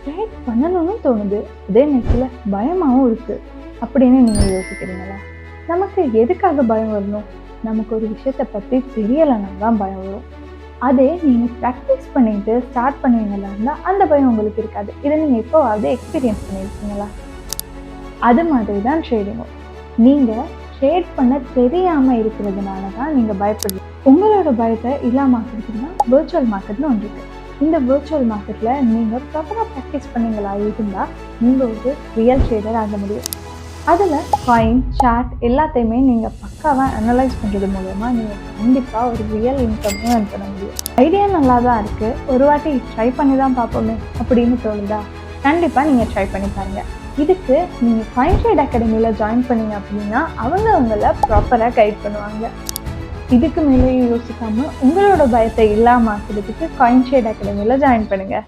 Trade பண்ணணும்னு தோணுது, அதே நேரத்தில் பயமாகவும் இருக்குது அப்படின்னு நீங்கள் யோசிக்கிறீங்களா? நமக்கு எதுக்காக பயம் வரணும்? நமக்கு ஒரு விஷயத்தை பற்றி தெரியலைன்னா தான் பயம் வரும். அதே நீங்கள் ப்ராக்டிஸ் பண்ணிட்டு ஸ்டார்ட் பண்ணுவீங்களா இருந்தால் அந்த பயம் உங்களுக்கு இருக்காது. இதை நீங்கள் எப்போவாவது எக்ஸ்பீரியன்ஸ் பண்ணியிருக்கீங்களா? அது மாதிரி தான் ட்ரேடிங்கும். நீங்கள் ட்ரேட் பண்ண தெரியாமல் இருக்கிறதுனால தான் நீங்கள் பயப்படுறீங்க. உங்களோட பயத்தை இல்லாமல் ஆக்கிறதுனா விர்ச்சுவல் மார்க்கெட்னு ஒன்று இருக்குது. இந்த விர்ச்சுவல் மார்க்கெட்டில் நீங்கள் ப்ராப்பராக ப்ராக்டிஸ் பண்ணீங்களா இருந்தால் நீங்கள் ஒரு ரியல் ட்ரேடர் ஆக முடியும். அதில் காயின், சார்ட் எல்லாத்தையுமே நீங்கள் பக்காவாக அனலைஸ் பண்ணுறது மூலமாக நீங்கள் கண்டிப்பாக ஒரு ரியல் இன்கம்மையும் earn பண்ண முடியும். ஐடியா நல்லா தான் இருக்குது, ஒரு வாட்டி ட்ரை பண்ணி தான் பார்ப்போமே அப்படின்னு தோணுதா? கண்டிப்பாக நீங்கள் ட்ரை பண்ணி பாருங்கள். இதுக்கு நீங்கள் CoinTrade அகாடமியில் ஜாயின் பண்ணீங்க அப்படின்னா அவங்க உங்களை ப்ராப்பராக கைட் பண்ணுவாங்க. இதுக்கு மேலேயும் யோசிக்காமல் உங்களோட பயத்தை இல்லாமல் ஆக்கிறதுக்கு CoinTrade அகாடமியில் ஜாயின் பண்ணுங்கள்.